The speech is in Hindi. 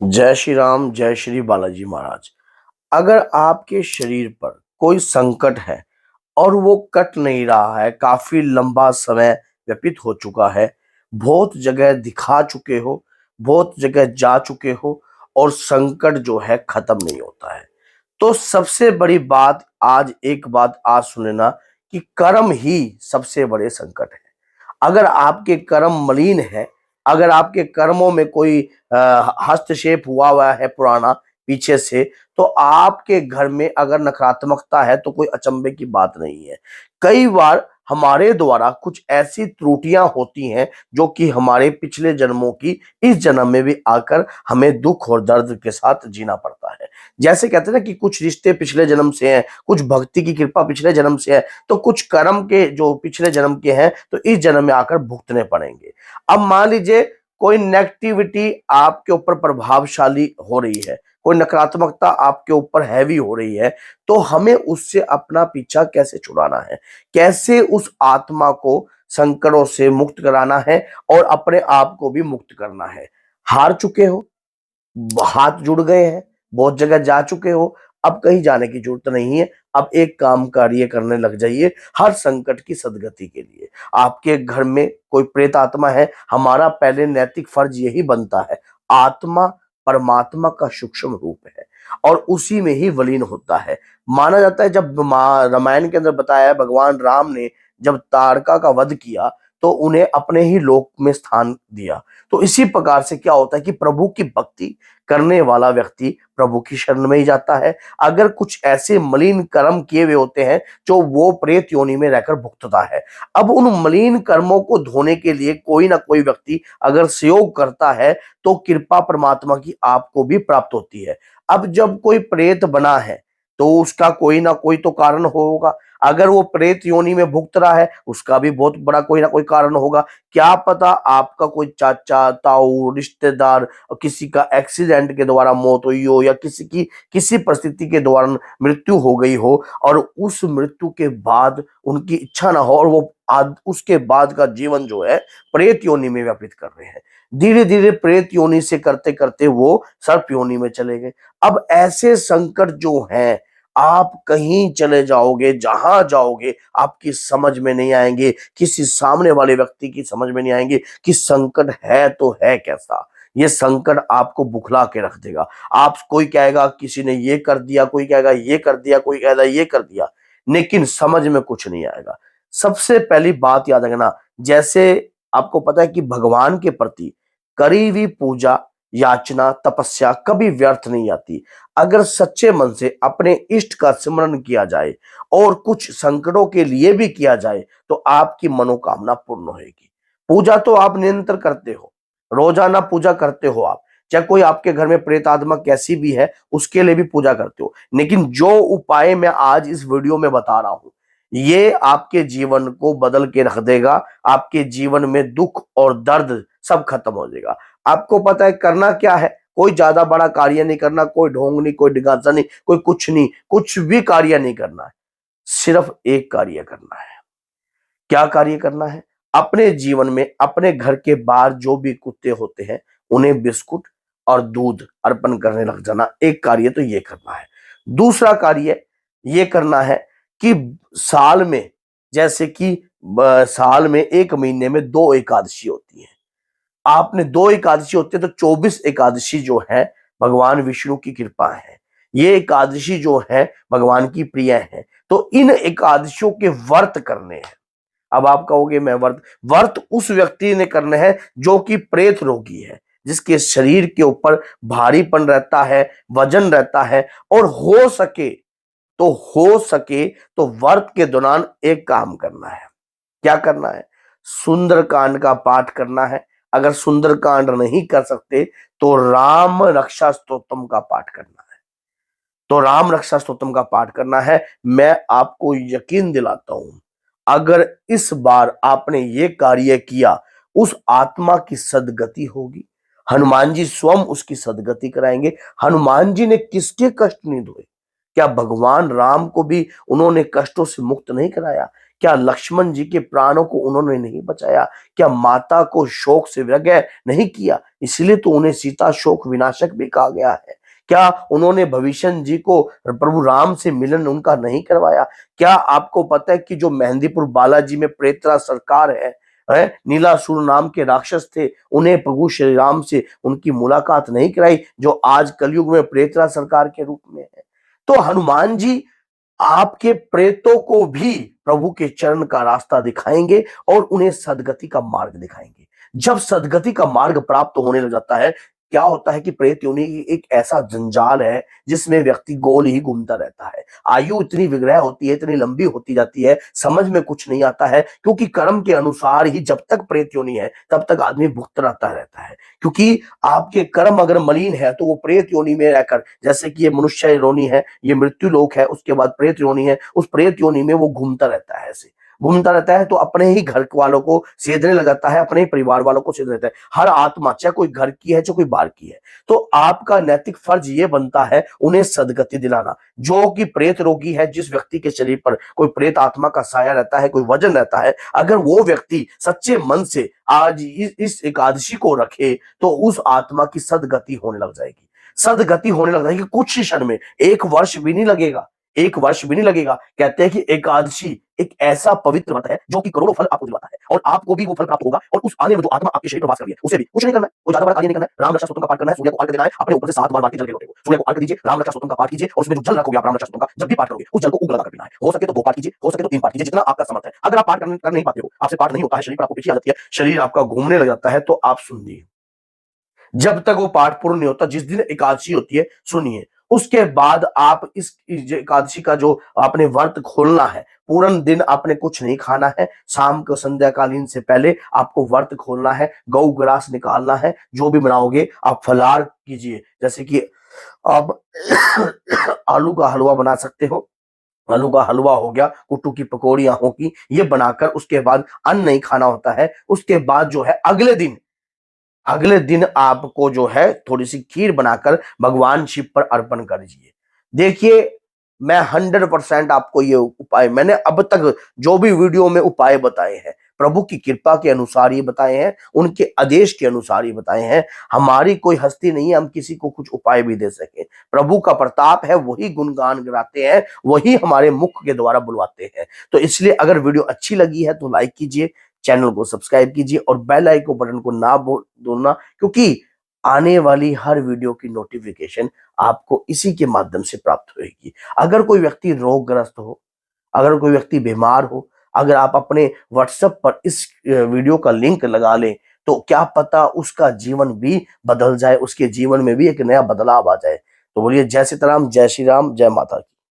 जय श्री राम, जय श्री बालाजी महाराज। अगर आपके शरीर पर कोई संकट है और वो कट नहीं रहा है, काफी लंबा समय व्यतीत हो चुका है, बहुत जगह दिखा चुके हो, बहुत जगह जा चुके हो और संकट जो है खत्म नहीं होता है, तो सबसे बड़ी बात आज एक बात आज सुनना कि कर्म ही सबसे बड़े संकट है। अगर आपके कर्म मलिन है, अगर आपके कर्मों में कोई हस्तक्षेप हुआ हुआ है पुराना पीछे से, तो आपके घर में अगर नकारात्मकता है तो कोई अचंभे की बात नहीं है। कई बार हमारे द्वारा कुछ ऐसी त्रुटियां होती हैं जो कि हमारे पिछले जन्मों की इस जन्म में भी आकर हमें दुख और दर्द के साथ जीना पड़ता है। जैसे कहते हैं ना कि कुछ रिश्ते पिछले जन्म से हैं, कुछ भक्ति की कृपा पिछले जन्म से है, तो कुछ कर्म के जो पिछले जन्म के हैं तो इस जन्म में आकर भुगतने पड़ेंगे। अब मान लीजिए कोई नेगेटिविटी आपके ऊपर प्रभावशाली हो रही है, कोई नकारात्मकता आपके ऊपर हैवी हो रही है, तो हमें उससे अपना पीछा कैसे छुड़ाना है, कैसे उस आत्मा को संकटों से मुक्त कराना है और अपने आप को भी मुक्त करना है। हार चुके हो, हाथ जुड़ गए हैं, बहुत जगह जा चुके हो, अब कहीं जाने की जरूरत नहीं है। अब एक काम कार्य करने लग जाइए हर संकट की सदगति के लिए। आपके घर में कोई प्रेत आत्मा है, हमारा पहले नैतिक फर्ज यही बनता है। आत्मा परमात्मा का सूक्ष्म रूप है और उसी में ही विलीन होता है। माना जाता है जब रामायण के अंदर बताया है, भगवान राम ने जब ताड़का का वध किया तो उन्हें अपने ही लोक में स्थान दिया। तो इसी प्रकार से क्या होता है कि प्रभु की भक्ति करने वाला व्यक्ति प्रभु की शरण में ही जाता है। अगर कुछ ऐसे मलिन कर्म किए हुए होते हैं जो वो प्रेत योनि में रहकर भुगतता है, अब उन मलिन कर्मों को धोने के लिए कोई ना कोई व्यक्ति अगर सहयोग करता है तो कृपा परमात्मा की आपको भी प्राप्त होती है। अब जब कोई प्रेत बना है तो उसका कोई ना कोई तो कारण होगा। अगर वो प्रेत योनि में भुगत रहा है उसका भी बहुत बड़ा कोई ना कोई कारण होगा। क्या पता आपका कोई चाचा, ताऊ, रिश्तेदार किसी का एक्सीडेंट के द्वारा मौत हुई हो या किसी की किसी परिस्थिति के दौरान मृत्यु हो गई हो और उस मृत्यु के बाद उनकी इच्छा ना हो और वो उसके बाद का जीवन जो है प्रेत योनि में व्यतीत कर रहे हैं। धीरे धीरे प्रेत योनि से करते करते वो सर्प योनि में चले गए। अब ऐसे संकट जो हैं, आप कहीं चले जाओगे, जहां जाओगे आपकी समझ में नहीं आएंगे, किसी सामने वाले व्यक्ति की समझ में नहीं आएंगे कि संकट है तो है कैसा। ये संकट आपको बुखला के रख देगा। आप कोई कहेगा किसी ने ये कर दिया, कोई कहेगा ये कर दिया, कोई कहेगा ये कर दिया, लेकिन समझ में कुछ नहीं आएगा। सबसे पहली बात याद रखना, जैसे आपको पता है कि भगवान के प्रति करी हुई पूजा, याचना, तपस्या कभी व्यर्थ नहीं आती। अगर सच्चे मन से अपने इष्ट का स्मरण किया जाए और कुछ संकटों के लिए भी किया जाए तो आपकी मनोकामना पूर्ण होगी। पूजा तो आप निरंतर करते हो, रोजाना पूजा करते हो आप, चाहे कोई आपके घर में प्रेत आत्मा कैसी भी है उसके लिए भी पूजा करते हो, लेकिन जो उपाय मैं आज इस वीडियो में बता रहा हूं ये आपके जीवन को बदल के रख देगा। आपके जीवन में दुख और दर्द सब खत्म हो जाएगा। आपको पता है करना क्या है, कोई ज्यादा बड़ा कार्य नहीं करना, कोई ढोंग नहीं, कोई डिगासा नहीं, कोई कुछ नहीं, कुछ भी कार्य नहीं करना है। सिर्फ एक कार्य करना है। क्या कार्य करना है? अपने जीवन में अपने घर के बाहर जो भी कुत्ते होते हैं उन्हें बिस्कुट और दूध अर्पण करने लग जाना। एक कार्य तो ये करना है। दूसरा कार्य ये करना है कि साल में, जैसे कि साल में एक महीने में दो एकादशी होती है, आपने दो एकादशी होती है तो 24 एकादशी जो है भगवान विष्णु की कृपा है। ये एकादशी जो है भगवान की प्रिय है, तो इन एकादशियों के व्रत करने हैं। अब आप कहोगे मैं व्रत व्रत उस व्यक्ति ने करने हैं जो कि प्रेत रोगी है, जिसके शरीर के ऊपर भारीपन रहता है, वजन रहता है, और हो सके तो व्रत के दौरान एक काम करना है। क्या करना है? सुंदरकांड का पाठ करना है। अगर सुंदरकांड नहीं कर सकते तो राम रक्षा स्तोत्रम का पाठ करना है। तो राम रक्षा स्तोत्रम का पाठ करना है। मैं आपको यकीन दिलाता हूं, अगर इस बार आपने ये कार्य किया उस आत्मा की सदगति होगी। हनुमान जी स्वयं उसकी सदगति कराएंगे। हनुमान जी ने किसके कष्ट नहीं धोए? क्या भगवान राम को भी उन्होंने कष्टों से मुक्त नहीं कराया? क्या लक्ष्मण जी के प्राणों को उन्होंने नहीं बचाया? क्या माता को शोक से विरह नहीं किया? इसलिए तो उन्हें सीता शोक विनाशक भी कहा गया है। क्या उन्होंने भविष्य जी को प्रभु राम से मिलन उनका नहीं करवाया? क्या आपको पता है कि जो मेहंदीपुर बालाजी में प्रेतरा सरकार है, नीलासुर नाम के राक्षस थे, उन्हें प्रभु श्री राम से उनकी मुलाकात नहीं कराई, जो आज कलयुग में प्रेतरा सरकार के रूप में है। तो हनुमान जी आपके प्रेतों को भी प्रभु के चरण का रास्ता दिखाएंगे और उन्हें सदगति का मार्ग दिखाएंगे। जब सदगति का मार्ग प्राप्त होने लग जाता है, क्या होता है कि प्रेत योनि एक ऐसा जंजाल है जिसमें व्यक्ति गोल ही घूमता रहता है। आयु इतनी विग्रह होती है, इतनी लंबी होती जाती है, समझ में कुछ नहीं आता है, क्योंकि कर्म के अनुसार ही जब तक प्रेत योनि है तब तक आदमी भुगतता रहता है। क्योंकि आपके कर्म अगर मलिन है तो वो प्रेत योनि में रहकर, जैसे कि ये मनुष्य योनि है, ये मृत्यु लोक है, उसके बाद प्रेत योनि है, उस प्रेत योनि में वो घूमता रहता है। ऐसे घूमता रहता है तो अपने ही घर वालों को सेधने लगाता है, अपने ही परिवार वालों को सेधने लगता है। हर आत्मा, चाहे कोई घर की है चाहे कोई बाहर की है, तो आपका नैतिक फर्ज ये बनता है उन्हें सदगति दिलाना। जो कि प्रेत रोगी है, जिस व्यक्ति के शरीर पर कोई प्रेत आत्मा का साया रहता है, कोई वजन रहता है, अगर वो व्यक्ति सच्चे मन से आज इस एकादशी को रखे तो उस आत्मा की सदगति होने लग जाएगी। सदगति होने लग जाएगी कुछ ही क्षण में, 1 वर्ष भी नहीं लगेगा, 1 वर्ष भी नहीं लगेगा। कहते हैं कि एकादशी एक ऐसा पवित्र व्रत है जो कि करोड़ों फल आपको दिलाता है, और आपको भी वो फल प्राप्त होगा, और उस आने में जो आत्मा आपके शरीर में वास कर रही है उसे भी कुछ नहीं करना है, कोई ज्यादा बड़ा कार्य नहीं करना है। राम रक्षा स्तोत्र का पाठ करना है, सूर्य को अर्घ्य देना है, अपने ऊपर से 7 बार के जल के लोटे को सूर्य को अर्घ्य दीजिए, राम रक्षा स्तोत्र का पाठ कीजिए, और उसमें जो जल रखोगे आप राम रक्षा स्तोत्र का, जब भी पाठ करोगे उस जल को उग लगाकर पीना है। हो सके तो 2 पाठ कीजिए, हो सके तो 3 पाठ कीजिए, जितना आपका समर्थ है। अगर आप पाठ कर नहीं पाते हो, आपसे पाठ नहीं होता है, शरीर पर आपको पीछे आ जाती है, शरीर आपका घूमने लग जाता है, तो आप सुनिए, जब तक वो पाठ पूर्ण नहीं होता, जिस दिन एकादशी होती है सुनिए, उसके बाद आप इस एकादशी का जो आपने व्रत खोलना है, पूर्ण दिन आपने कुछ नहीं खाना है, शाम को संध्याकालीन से पहले आपको व्रत खोलना है, गौ ग्रास निकालना है, जो भी बनाओगे आप फलाहार कीजिए, जैसे कि आप आलू का हलवा बना सकते हो, आलू का हलवा हो गया, कुट्टू की पकौड़ियां होगी, ये बनाकर उसके बाद अन्न नहीं खाना होता है। उसके बाद जो है अगले दिन आपको जो है थोड़ी सी खीर बनाकर भगवान शिव पर अर्पण कर दीजिए। देखिए, मैं 100% आपको ये उपाय, मैंने अब तक जो भी वीडियो में उपाय बताए हैं, प्रभु की कृपा के अनुसार ये बताए हैं, उनके आदेश के अनुसार ये बताए हैं। हमारी कोई हस्ती नहीं है हम किसी को कुछ उपाय भी दे सके। प्रभु का प्रताप है, वही गुणगान गाते हैं, वही हमारे मुख के द्वारा बुलवाते हैं। तो इसलिए अगर वीडियो अच्छी लगी है तो लाइक कीजिए, चैनल को सब्सक्राइब कीजिए, और बेल आइकन बटन को ना भूलना, क्योंकि आने वाली हर वीडियो की नोटिफिकेशन आपको इसी के माध्यम से प्राप्त होगी। अगर कोई व्यक्ति रोगग्रस्त हो, अगर कोई व्यक्ति बीमार हो, अगर आप अपने व्हाट्सएप पर इस वीडियो का लिंक लगा लें, तो क्या पता उसका जीवन भी बदल जाए, उसके जीवन में भी एक नया बदलाव आ जाए। तो बोलिए जय सीताराम, जय श्री राम, जय माता की।